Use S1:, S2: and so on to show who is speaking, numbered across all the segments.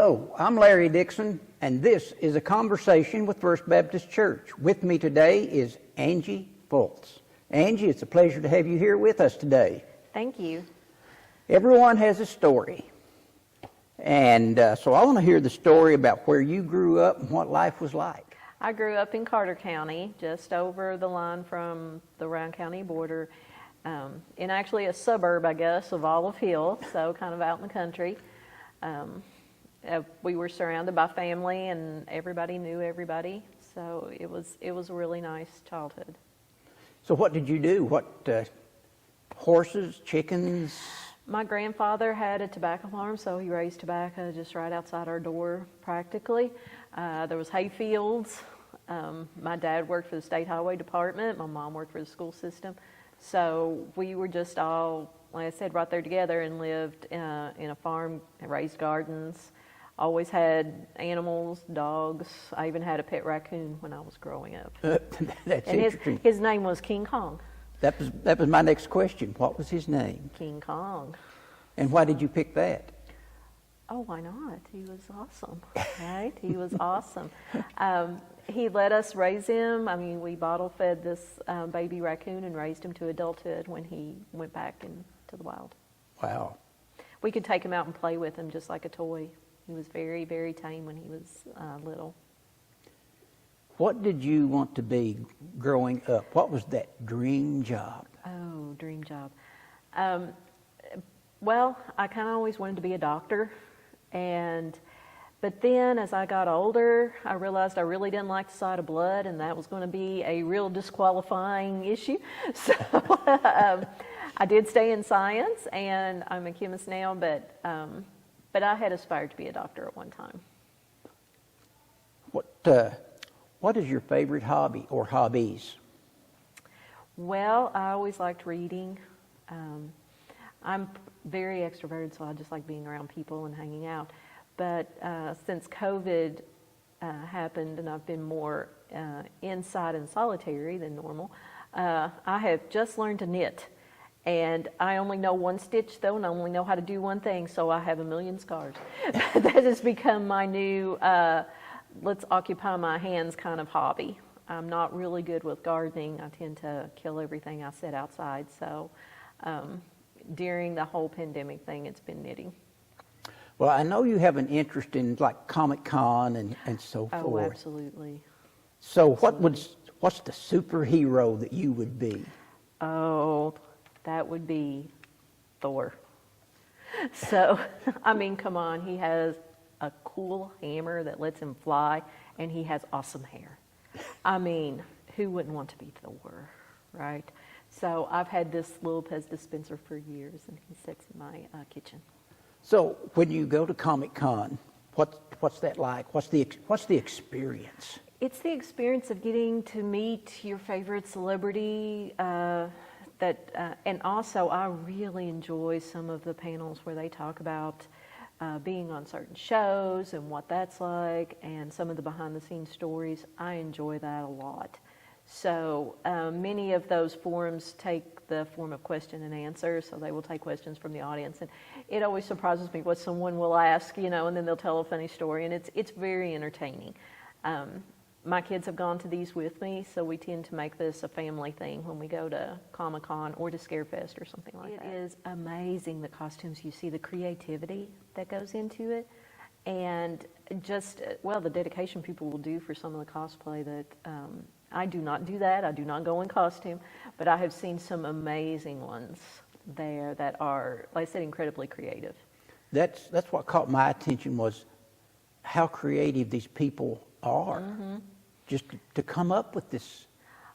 S1: Hello, I'm Larry Dixon, and this is a conversation with First Baptist Church. With me today is Angie Fultz. Angie, it's a pleasure to have you here with us today.
S2: Thank you.
S1: Everyone has a story, and so I want to hear the story about where you grew up and what life was like.
S2: I grew up in Carter County, just over the line from the Rowan County border, in actually a suburb, I guess, of Olive Hill, so kind of out in the country. We were surrounded by family, and everybody knew everybody, so it was a really nice childhood.
S1: So what did you do? What, horses, chickens?
S2: My grandfather had a tobacco farm, so he raised tobacco just right outside our door, practically. There was hay fields. My dad worked for the State Highway Department. My mom worked for the school system. So we were just all, like I said, right there together and lived in a farm, raised gardens. Always had animals, dogs. I even had a pet raccoon when I was growing up.
S1: That's
S2: and
S1: interesting.
S2: his name was King Kong.
S1: That was my next question. What was his name?
S2: King Kong.
S1: And why did you pick that?
S2: Oh, why not? He was awesome, right? He was awesome. He let us raise him. I mean, we bottle fed this baby raccoon and raised him to adulthood when he went back into the wild.
S1: Wow.
S2: We could take him out and play with him just like a toy. He was very, very tame when he was little.
S1: What did you want to be growing up? What was that dream job?
S2: Oh, dream job. Well, I kind of always wanted to be a doctor. But then as I got older, I realized I really didn't like the sight of blood, and that was going to be a real disqualifying issue. So I did stay in science, and I'm a chemist now, but I had aspired to be a doctor at one time.
S1: What is your favorite hobby or hobbies?
S2: Well, I always liked reading. I'm very extroverted, so I just like being around people and hanging out. But since COVID happened and I've been more inside and solitary than normal, I have just learned to knit. And I only know one stitch, though, and I only know how to do one thing, so I have a million scars. That has become my new, let's occupy my hands kind of hobby. I'm not really good with gardening. I tend to kill everything I set outside. So during the whole pandemic thing, it's been knitting.
S1: Well, I know you have an interest in like Comic-Con and so forth.
S2: Oh, absolutely.
S1: So what's the superhero that you would be?
S2: Oh, that would be Thor. So, I mean, come on, he has a cool hammer that lets him fly, and he has awesome hair. I mean, who wouldn't want to be Thor, right? So I've had this little Pez dispenser for years, and he sits in my kitchen.
S1: So when you go to Comic-Con, what's that like? What's the experience?
S2: It's the experience of getting to meet your favorite celebrity. And also, I really enjoy some of the panels where they talk about being on certain shows and what that's like, and some of the behind-the-scenes stories. I enjoy that a lot. So many of those forums take the form of question and answer, so they will take questions from the audience, and it always surprises me what someone will ask, and then they'll tell a funny story, and it's very entertaining. My kids have gone to these with me, so we tend to make this a family thing when we go to Comic-Con or to Scarefest or something like that. It is amazing, the costumes you see, the creativity that goes into it, and just, the dedication people will do for some of the cosplay that I do not do that. I do not go in costume, but I have seen some amazing ones there that are, like I said, incredibly creative.
S1: That's what caught my attention, was how creative these people are. Mm-hmm. Just to come up with this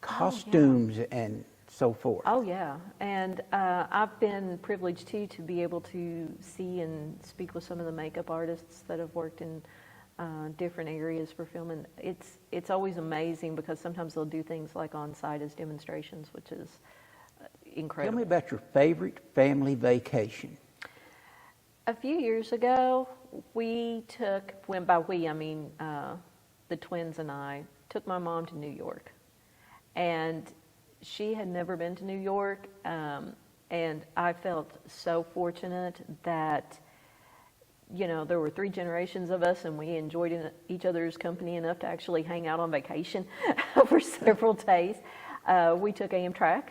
S1: costumes and so forth.
S2: Oh, yeah. And I've been privileged, too, to be able to see and speak with some of the makeup artists that have worked in different areas for film. And it's always amazing because sometimes they'll do things like on-site as demonstrations, which is incredible.
S1: Tell me about your favorite family vacation.
S2: A few years ago, the twins and I took my mom to New York, and she had never been to New York, and I felt so fortunate that there were 3 generations of us, and we enjoyed each other's company enough to actually hang out on vacation for several days. We took Amtrak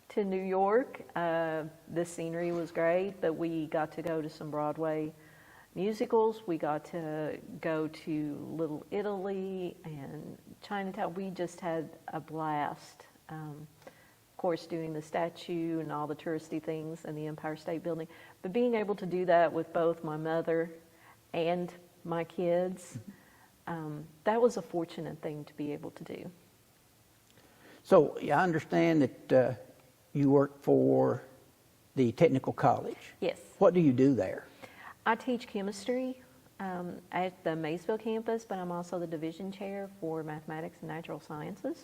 S2: to New York. The scenery was great, but we got to go to some Broadway musicals. We got to go to Little Italy and Chinatown. We just had a blast. Of course, doing the statue and all the touristy things and the Empire State Building. But being able to do that with both my mother and my kids, that was a fortunate thing to be able to do.
S1: So I understand that you work for the technical college.
S2: Yes.
S1: What do you do there?
S2: I teach chemistry at the Maysville campus, but I'm also the division chair for mathematics and natural sciences.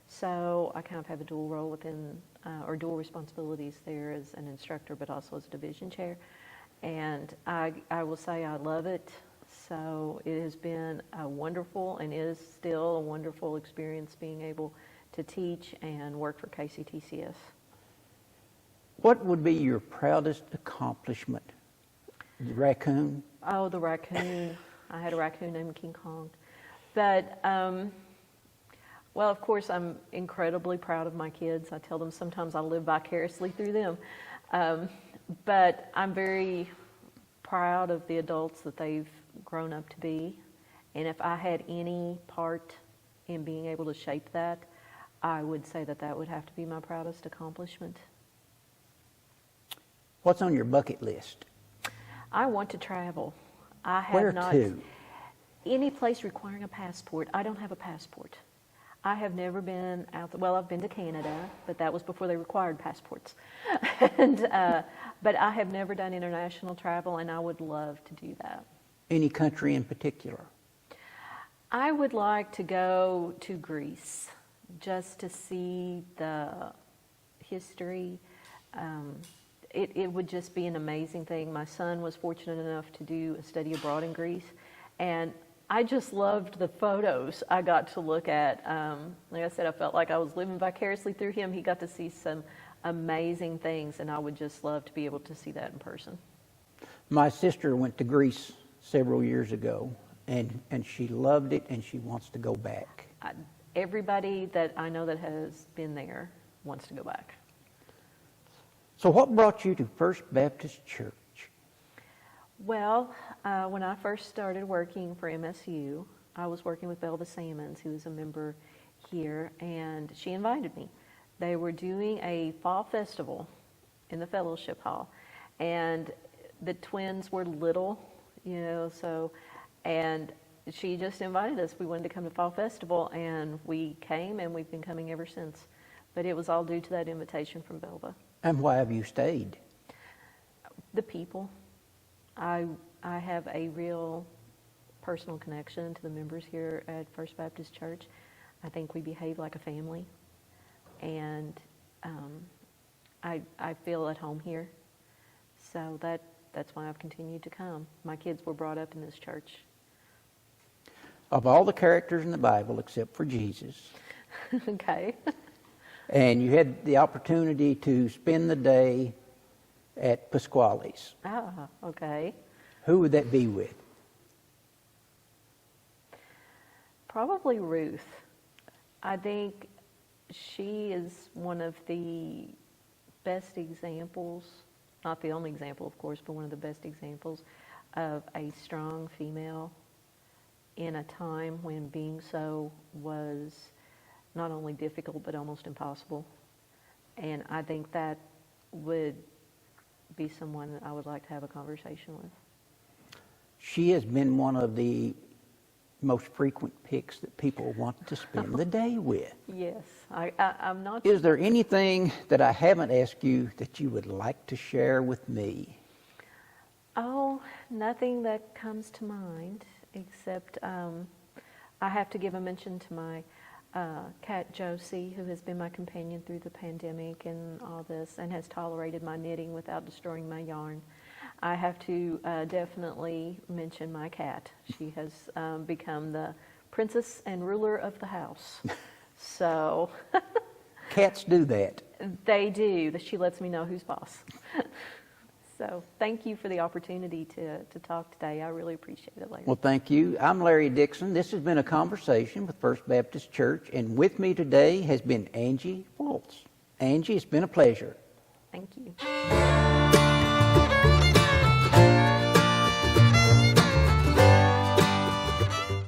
S2: So I kind of have a dual role within, or dual responsibilities there as an instructor, but also as a division chair. And I will say I love it. So it has been a wonderful, and is still a wonderful experience being able to teach and work for KCTCS.
S1: What would be your proudest accomplishment? The raccoon?
S2: Oh, the raccoon. I had a raccoon named King Kong. But, well, of course, I'm incredibly proud of my kids. I tell them sometimes I live vicariously through them. But I'm very proud of the adults that they've grown up to be. And if I had any part in being able to shape that, I would say that that would have to be my proudest accomplishment.
S1: What's on your bucket list?
S2: I want to travel. I have
S1: Where
S2: not
S1: to?
S2: Any place requiring a passport. I don't have a passport. I have never been out. Well, I've been to Canada, but that was before they required passports. But I have never done international travel, and I would love to do that.
S1: Any country in particular?
S2: I would like to go to Greece just to see the history. It would just be an amazing thing. My son was fortunate enough to do a study abroad in Greece, and I just loved the photos I got to look at. Like I said, I felt like I was living vicariously through him. He got to see some amazing things, and I would just love to be able to see that in person.
S1: My sister went to Greece several years ago, and she loved it, and she wants to go back.
S2: Everybody that I know that has been there wants to go back.
S1: So what brought you to First Baptist Church?
S2: Well, when I first started working for MSU, I was working with Belva Sammons, who is a member here, and she invited me. They were doing a fall festival in the fellowship hall, and the twins were little, and she just invited us. We wanted to come to fall festival, and we came, and we've been coming ever since. But it was all due to that invitation from Belva.
S1: And why have you stayed?
S2: The people. I have a real personal connection to the members here at First Baptist Church. I think we behave like a family, and I feel at home here. So that's why I've continued to come. My kids were brought up in this church.
S1: Of all the characters in the Bible except for Jesus,
S2: Okay.
S1: and you had the opportunity to spend the day at Pasquale's,
S2: Ah, okay.
S1: who would that be with?
S2: Probably Ruth. I think she is one of the best examples, not the only example, of course, but one of the best examples of a strong female in a time when being so was not only difficult but almost impossible. And I think that would be someone that I would like to have a conversation with.
S1: She has been one of the most frequent picks that people want to spend the day with.
S2: Yes, I'm not.
S1: Is there anything that I haven't asked you that you would like to share with me?
S2: Oh, nothing that comes to mind, except I have to give a mention to my cat Josie, who has been my companion through the pandemic and all this, and has tolerated my knitting without destroying my yarn. I have to definitely mention my cat. She has become the princess and ruler of the house. So
S1: Cats do that.
S2: they do. She lets me know who's boss. So thank you for the opportunity to talk today. I really appreciate it, Larry.
S1: Well, thank you. I'm Larry Dixon. This has been a conversation with First Baptist Church, and with me today has been Angie Fultz. Angie, it's been a pleasure.
S2: Thank you.